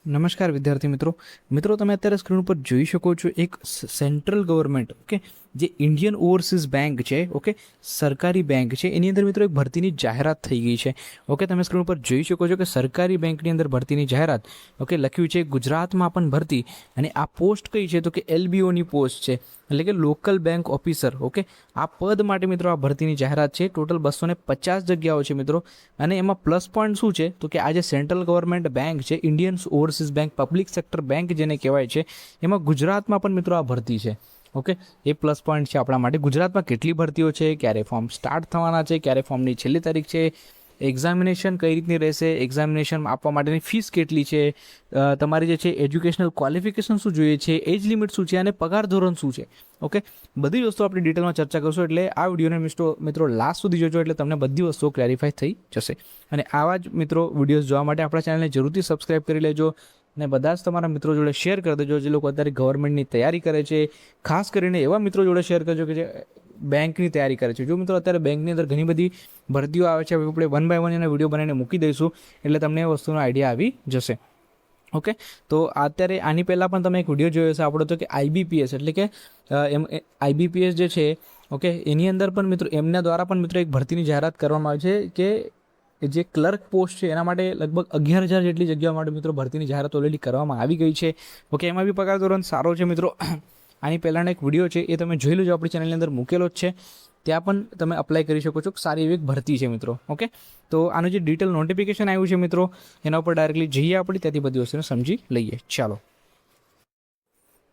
નમસ્કાર વિદ્યાર્થી મિત્રો તમે અત્યારે સ્ક્રીન ઉપર જોઈ શકો છો એક સેન્ટ્રલ ગવર્મેન્ટ જે ઇન્ડિયન ઓવરસીઝ બેંક છે સરકારી બેંક છે એની અંદર મિત્રો એક ભરતીની જાહેરાત થઈ ગઈ છે તમે સ્ક્રીન ઉપર જોઈ શકો છો કે સરકારી બેંકની અંદર ભરતીની જાહેરાત લખ્યું છે ગુજરાતમાં પણ ભરતી અને આ પોસ્ટ કઈ છે તો કે LBOની પોસ્ટ છે એટલે કે લોકલ બેંક ઓફિસર આ પદ માટે મિત્રો આ ભરતીની જાહેરાત છે ટોટલ 250 જગ્યાઓ છે મિત્રો અને એમાં પ્લસ પોઈન્ટ શું છે તો કે આ જે સેન્ટ્રલ ગવર્મેન્ટ બેંક છે Indian overseas bank public sector bank જેને કહેવાય છે એમાં ગુજરાતમાં પણ મિત્રો આ ભરતી છે એ પ્લસ પોઈન્ટ છે આપણા માટે ગુજરાતમાં કેટલી ભરતીઓ છે ક્યારે ફોર્મ સ્ટાર્ટ થવાના છે ક્યારે ફોર્મની છેલ્લી તારીખ છે એક્ઝામિનેશન કઈ રીતની રહેશે એક્ઝામિનેશન આપવા માટેની ફીસ કેટલી છે તમારી જે છે એજ્યુકેશનલ ક્વોલિફિકેશન શું જોઈએ છે એજ લિમિટ શું છે અને પગાર ધોરણ શું છે બધી વસ્તુ આપણે ડિટેલમાં ચર્ચા કરશું એટલે આ વિડીયોને મિત્રો લાસ્ટ સુધી જોજો એટલે તમને બધી વસ્તુઓ ક્લેરિફાઈ થઈ જશે અને આવા જ મિત્રો વિડીયોઝ જોવા માટે આપણા ચેનલને જરૂરથી સબસ્ક્રાઈબ કરી લેજો અને બધા જ તમારા મિત્રો જોડે શેર કરી દેજો જે લોકો અત્યારે ગવર્મેન્ટની તૈયારી કરે છે ખાસ કરીને એવા મિત્રો જોડે શેર કરજો કે જે બેંકની તૈયારી કરે છે જો મિત્રો અત્યારે બેંકની અંદર ઘણી બધી ભરતીઓ આવે છે આપણે 1 બાય 1 એના વિડીયો બનાવીને મૂકી દઈશું એટલે તમને એ વસ્તુનો આઈડિયા આવી જશે તો અત્યારે આની પહેલાં પણ તમે એક વિડીયો જોયો હશે આપણો તો કે IBPS એટલે કે IBPS જે છે એની અંદર પણ મિત્રો એમના દ્વારા પણ મિત્રો એક ભરતીની જાહેરાત કરવામાં આવી છે કે જે ક્લર્ક પોસ્ટ છે એના માટે લગભગ 11,000 જેટલી જગ્યાઓ માટે મિત્રો ભરતીની જાહેરાત ઓલરેડી કરવામાં આવી ગઈ છે એમાં બી પગાર ધોરણ સારો છે મિત્રો આની પહેલાંનો એક વિડીયો છે એ તમે જોઈ લેજો આપણી ચેનલની અંદર મૂકેલો જ છે ત્યાં પણ તમે અપ્લાય કરી શકો છો સારી એવી એક ભરતી છે મિત્રો તો આનું જે ડિટેલ નોટિફિકેશન આવ્યું છે મિત્રો એના ઉપર ડાયરેક્ટલી જઈએ આપણે ત્યાંથી બધી વસ્તુને સમજી લઈએ ચાલો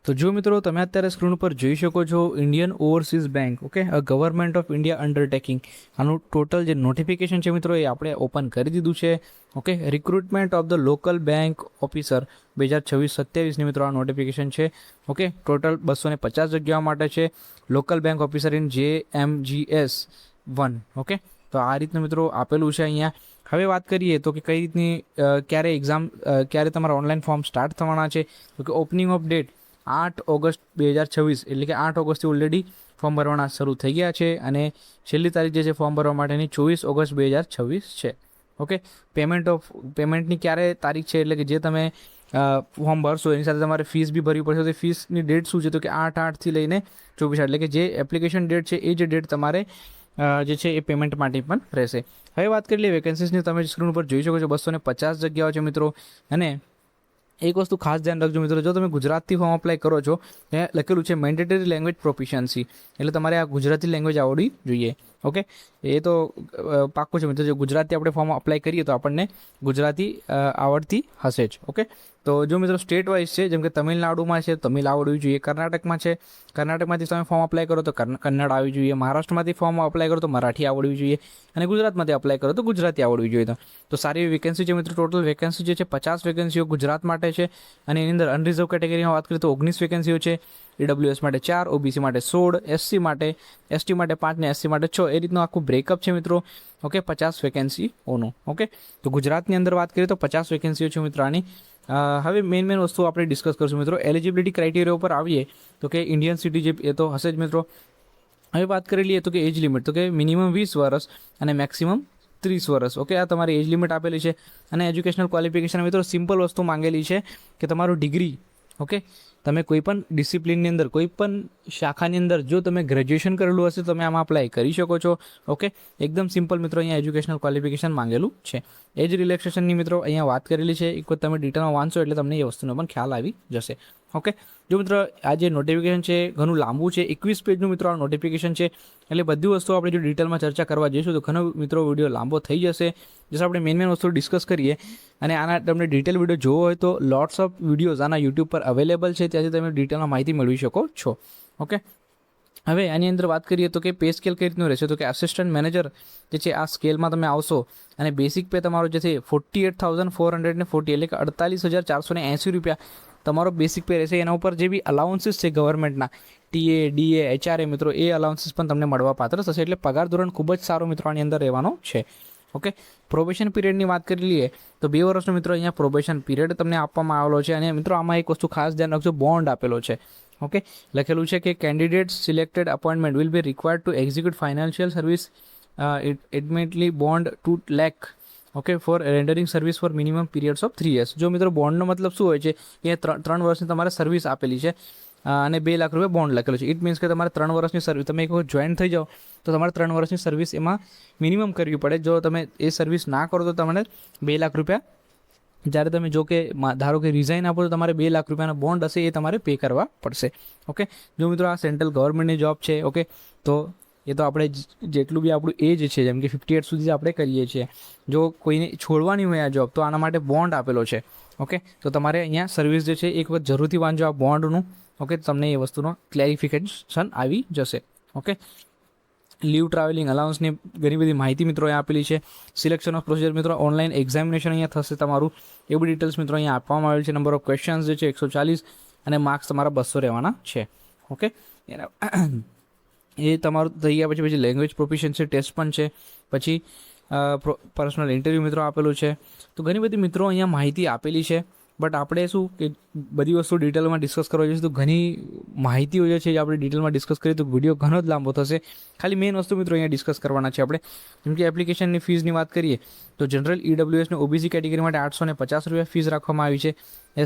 તો જો મિત્રો તમે અત્યારે સ્ક્રીન ઉપર જોઈ શકો છો Indian overseas bank a government of India undertaking આનું ટોટલ જે નોટિફિકેશન છે મિત્રો એ આપણે ઓપન કરી દીધું છે recruitment of the local bank officer 2026-27ની મિત્રો આ નોટિફિકેશન છે ટોટલ 250 જગ્યાઓ માટે છે local bank officer in JMGS 1 તો આ રીતનું મિત્રો આપેલું છે અહીંયા હવે વાત કરીએ તો કે કઈ રીતની ક્યારે તમારા ઓનલાઈન ફોર્મ સ્ટાર્ટ થવાના છે તો કે ઓપનિંગ ઓફ ડેટ 8 ઓગસ્ટ 2026 એટલે કે 8 ઓગસ્ટથી ઓલરેડી ફોર્મ ભરવાના શરૂ થઈ ગયા છે અને છેલ્લી તારીખ જે છે ફોર્મ ભરવા માટેની 24 ઓગસ્ટ 2026 છે પેમેન્ટની ક્યારે તારીખ છે એટલે કે જે તમે ફોર્મ ભરશો એની સાથે તમારે ફીસ બી ભરવી પડશે તો ફીસની ડેટ શું છે તો કે 8/8થી લઈને 24 એટલે કે જે એપ્લિકેશન ડેટ છે એ જે ડેટ તમારે જે છે એ પેમેન્ટ માટે પણ રહેશે હવે વાત કરી લઈએ વેકેન્સીસની તમે સ્ક્રીન ઉપર જોઈ શકો છો 250 જગ્યાઓ છે મિત્રો અને એક વસ્તુ ખાસ ધ્યાન રાખજો મિત્રો જો તમે ગુજરાતથી ફોર્મ અપ્લાય કરો છો ત્યાં લખેલું છે મેન્ડેટરી લેંગ્વેજ પ્રોફિશિયન્સી એટલે તમારે આ ગુજરાતી લેંગ્વેજ આવડવી જોઈએ એ તો પાક્કું છે મિત્રો જો ગુજરાતી આપણે ફોર્મ અપ્લાય કરીએ તો આપણને ગુજરાતી આવડતી હશે જ તો જો મિત્રો સ્ટેટ વાઇઝ છે જેમ કે તમિલનાડુમાં છે તમિલ આવડવી જોઈએ કર્ણાટકમાં છે કર્ણાટકમાંથી તમે ફોર્મ અપ્લાય કરો તો કન્નડ આવવી જોઈએ મહારાષ્ટ્રમાંથી ફોર્મ અપ્લાય કરો તો મરાઠી આવડવી જોઈએ અને ગુજરાતમાંથી અપ્લાય કરો તો ગુજરાતી આવડવી જોઈએ તો સારી એવી વેકેન્સી છે મિત્રો ટોટલ વેકેન્સી જે છે 50 વેકેન્સીઓ ગુજરાત માટે છે અને એની અંદર અનરિઝર્વ કેટેગરીમાં વાત કરીએ તો 19 વેકેન્સીઓ છે EWS માટે 4 OBC માટે 16 SC માટે ST માટે 5 ને SC માટે 6 એ રીતનું આખું બ્રેકઅપ છે મિત્રો 50 વેકેન્સીઓનું તો ગુજરાતની અંદર વાત કરીએ તો 50 વેકેન્સીઓ છે મિત્રો આની હવે મેઇન વસ્તુ આપણે ડિસ્કસ કરીશું મિત્રો એલિજિબિલિટી ક્રાઇટેરિયા ઉપર આવીએ તો કે ઇન્ડિયન સિટીઝન એ તો હશે જ મિત્રો હવે વાત કરી લઈએ તો કે એજ લિમિટ તો કે મિનિમમ 20 વર્ષ અને મેક્સિમમ 30 વર્ષ આ તમારી એજ લિમિટ આપેલી છે અને એજ્યુકેશનલ ક્વોલિફિકેશન મિત્રો સિમ્પલ વસ્તુ માંગેલી છે કે તમારું ડિગ્રી તમે કોઈ પણ ડિસિપ્લિનની અંદર કોઈ પણ શાખાની અંદર જો તમે ગ્રેજ્યુએશન કરેલું હશે તમે આમાં અપ્લાય કરી શકો છો એકદમ સિમ્પલ મિત્રો અહીંયા એજ્યુકેશનલ ક્વોલિફિકેશન માંગેલું છે એજ રિલેક્સેશનની મિત્રો અહીંયા વાત કરેલી છે એક તમે ડિટેલમાં વાંચો એટલે તમને એ વસ્તુનો પણ ખ્યાલ આવી જશે જો મિત્રો આ જે નોટિફિકેશન છે ઘણું લાંબુ છે 21 પેજનું મિત્રો આ નોટિફિકેશન છે એટલે બધી વસ્તુ આપણે જો ડિટેલમાં ચર્ચા કરવા જઈશું તો ઘણો મિત્રો વિડીયો લાંબો થઈ જશે જેથી આપણે મેઇન વસ્તુ ડિસ્કસ કરીએ અને આના તમને ડિટેલ વિડીયો જોવો હોય તો લોટ્સ ઓફ વિડીયોઝ આના યુટ્યુબ પર અવેલેબલ છે ત્યાંથી તમે ડિટેલમાં માહિતી મેળવી શકો છો હવે આની અંદર વાત કરીએ તો કે પે સ્કેલ કઈ રીતનું રહેશે તો કે આસિસ્ટન્ટ મેનેજર જે છે આ સ્કેલમાં તમે આવશો અને બેસિક પે તમારો જે છે 48,440 એટલે કે 48,480 રૂપિયા તમારો બેસિક પે રહેશે એના ઉપર જે બી અલાઉન્સીસ છે ગવર્મેન્ટના TA DA HRA મિત્રો એ અલાઉન્સીસ પણ તમને મળવા પાત્ર થશે એટલે પગાર ધોરણ ખૂબ જ સારો મિત્રો આની અંદર રહેવાનો છે પ્રોબેશન પીરિયડની વાત કરી લઈએ તો 2 વર્ષનો મિત્રો અહીંયા પ્રોબેશન પીરિયડ તમને આપવામાં આવેલો છે અને મિત્રો આમાં એક વસ્તુ ખાસ ધ્યાન રાખજો બોન્ડ આપેલો છે લખેલું છે કે candidates selected appointment will be required to execute financial service admittedly bond 2 lakh okay, for rendering service for minimum periods of 3 years. જો મિત્રો બોન્ડનો મતલબ શું હોય છે કે 3 વર્ષની તમારે સર્વિસ આપેલી છે અને 2 લાખ રૂપિયા બોન્ડ લખેલો છે. ઇટ મીન્સ કે તમારે 3 વર્ષની સર્વિસ, તમે એક વખત જોઈન થઈ જાઓ તો તમારે 3 વર્ષની સર્વિસ એમાં મિનિમમ કરવી પડે. જો તમે એ સર્વિસ ના કરો તો તમને 2 લાખ રૂપિયા, જ્યારે તમે જો કે ધારો કે રિઝાઇન આપો તો તમારે 2 લાખ રૂપિયાનો બોન્ડ હશે એ તમારે પે કરવા પડશે. ઓકે, જો મિત્રો આ સેન્ટ્રલ ગવર્મેન્ટની જોબ છે. ઓકે, તો એ તો આપણે જેટલું બી આપણું એજ છે, જેમ કે 58 સુધી આપણે કરીએ છીએ, જો કોઈને છોડવાની હોય આ જોબ તો આના માટે બોન્ડ આપેલો છે. ઓકે, તો તમારે અહીંયા સર્વિસ જે છે એક વખત જરૂરથી વાંચો આ બોન્ડનું. ઓકે, તમને એ વસ્તુનો ક્લેરિફિકેશન આવી જશે. ઓકે, લીવ ટ્રાવેલિંગ અલાઉન્સની ઘણી બધી માહિતી મિત્રો અહીંયા આપેલી છે. સિલેક્શન ઓફ પ્રોસિજર મિત્રો, ઓનલાઈન એક્ઝામિનેશન અહીંયા થશે તમારું, એ બધી ડિટેલ્સ મિત્રો અહીંયા આપવામાં આવેલ છે. નંબર ઓફ ક્વેશ્ચન્સ જે છે 140 અને માર્ક્સ તમારા 200 રહેવાના છે. ઓકે, એ તમારું થઈ ગયા પછી લેંગ્વેજ પ્રોફિશિયન્સી ટેસ્ટ પણ છે, પછી પર્સનલ ઇન્ટરવ્યૂ મિત્રો આપેલું છે. તો ઘણી બધી મિત્રો અહીંયા માહિતી આપેલી છે. બટ આપણે શું કે બધી વસ્તુ ડિટેલમાં ડિસ્કસ કરવા જઈશું તો ઘણી માહિતીઓ જે છે એ આપણે ડિટેલમાં ડિસ્કસ કરીએ તો વિડીયો ઘણો જ લાંબો થશે. ખાલી મેઇન વસ્તુ મિત્રો અહીંયા ડિસ્કસ કરવાના છે આપણે. જેમ કે એપ્લિકેશનની ફીઝની વાત કરીએ તો જનરલ EWS ને OBC કેટેગરી માટે 850 રૂપિયા ફીસ રાખવામાં આવી છે.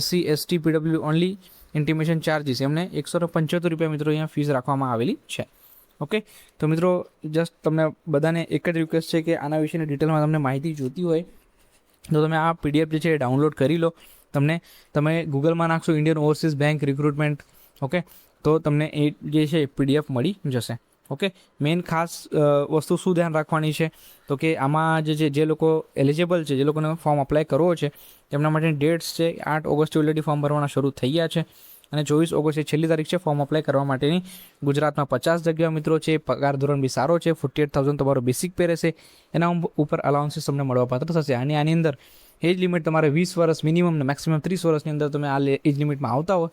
SC ST PW only intimation charges એમને 175 રૂપિયા મિત્રો અહીંયા ફીસ રાખવામાં આવેલી છે. ઓકે, તો મિત્રો જસ્ટ તમને બધાને એક જ રિક્વેસ્ટ છે કે આના વિશેની ડિટેલમાં તમને માહિતી જોતી હોય તો તમે આ PDF જે છે એ ડાઉનલોડ કરી લો. તમે ગૂગલમાં નાખશો Indian overseas bank recruitment. Okay, તો તમને એ જે છે PDF મળી જશે. ઓકે, મેઇન ખાસ વસ્તુ શું ધ્યાન રાખવાની છે તો કે આમાં જે લોકો એલિજિબલ છે, જે લોકોને ફોર્મ અપ્લાય કરવો છે તેમના માટેની ડેટ્સ છે 8 ઓગસ્ટથી ઓલરેડી ફોર્મ ભરવાના શરૂ થઈ ગયા છે અને 24 ઓગસ્ટ છેલ્લી તારીખ છે ફોર્મ અપ્લાય કરવા માટેની. ગુજરાતમાં 50 જગ્યા મિત્રો છે. પગાર ધોરણ બી સારો છે. 48,000 તમારો બેસિક પે રહેશે. એના ઉપર અલાઉન્સીસ તમને મળવાપાત્ર થશે. અને આની અંદર એજ લિમિટ તમારે 20 વર્ષ મિનિમમ ને મેક્સિમમ 30 વર્ષની અંદર તમે આ એજ લિમિટમાં આવતા હો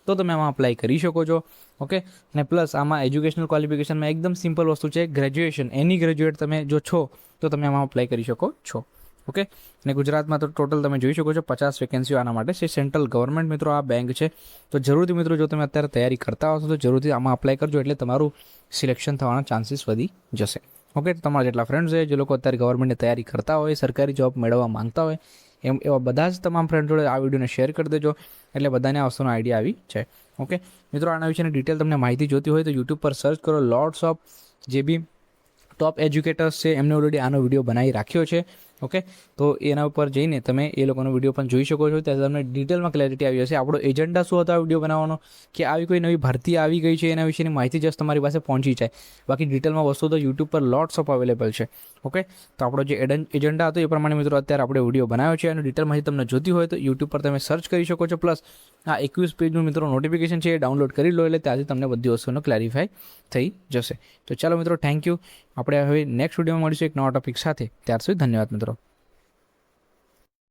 તો તમે આમાં અપ્લાય કરી શકો છો. ઓકે, અને પ્લસ આમાં એજ્યુકેશનલ ક્વોલિફિકેશનમાં એકદમ સિમ્પલ વસ્તુ છે, ગ્રેજ્યુએશન. એની ગ્રેજ્યુએટ તમે જો છો તો તમે આમાં અપ્લાય કરી શકો છો. ઓકે, અને ગુજરાતમાં તો ટોટલ તમે જોઈ શકો છો 50 વેકેન્સીઓ આના માટે છે. સેન્ટ્રલ ગવર્મેન્ટ મિત્રો આ બેંક છે. તો જરૂરથી મિત્રો જો તમે અત્યારે તૈયારી કરતા હશો તો જરૂરથી આમાં અપ્લાય કરજો, એટલે તમારું સિલેક્શન થવાના ચાન્સીસ વધી જશે. ઓકે, તો તમારા જેટલા ફ્રેન્ડ્સ છે જે લોકો અત્યારે ગવર્મેન્ટની તૈયારી કરતા હોય, સરકારી જોબ મેળવવા માંગતા હોય, એવા બધા જ તમામ ફ્રેન્ડ જોડે આ વિડીયોને શેર કરી દેજો, એટલે બધાને આ વસ્તુનો આઈડિયા આવી જાય. ઓકે મિત્રો, આના વિશેની ડિટેલ તમને માહિતી જોતી હોય તો યુટ્યુબ પર સર્ચ કરો. લોટ્સ ઓફ જે બી ટોપ એજ્યુકેટર્સ છે એમને ઓલરેડી આનો વિડીયો બનાવી રાખ્યો છે. ઓકે, તો એના ઉપર જઈને તમે એ લોકોનો વિડીયો પણ જોઈ શકો છો. ત્યારે તમને ડિટેલમાં ક્લેરિટી આવી જશે. આપણો એજન્ડા શું હતો આ વિડીયો બનાવવાનો, કે આવી કોઈ નવી ભરતી આવી ગઈ છે એના વિશેની માહિતી જસ્ટ તમારી પાસે પહોંચી જાય. બાકી ડિટેલમાં વસ્તુ તો યુટ્યુબ પર લોટ્સ ઓફ અવેલેબલ છે. ઓકે, તો આપણો જે એજન્ડા હતો એ પ્રમાણે મિત્રો અત્યારે આપણે વિડીયો બનાવ્યો છે અને ડિટેલ માહિતી તમને જોતી હોય તો યુટ્યુબ પર તમે સર્ચ કરી શકો છો. પ્લસ આ 21 પેજનું મિત્રો નોટિફિકેશન છે એ ડાઉનલોડ કરી લો, એટલે ત્યાંથી તમને બધી વસ્તુનો ક્લેરિફાય થઈ જશે. તો ચાલો મિત્રો, થેન્ક યુ. આપણે હવે નેક્સ્ટ વિડીયોમાં મળીશું એક નવા ટોપિક સાથે. ત્યાર સુધી ધન્યવાદ મિત્રો.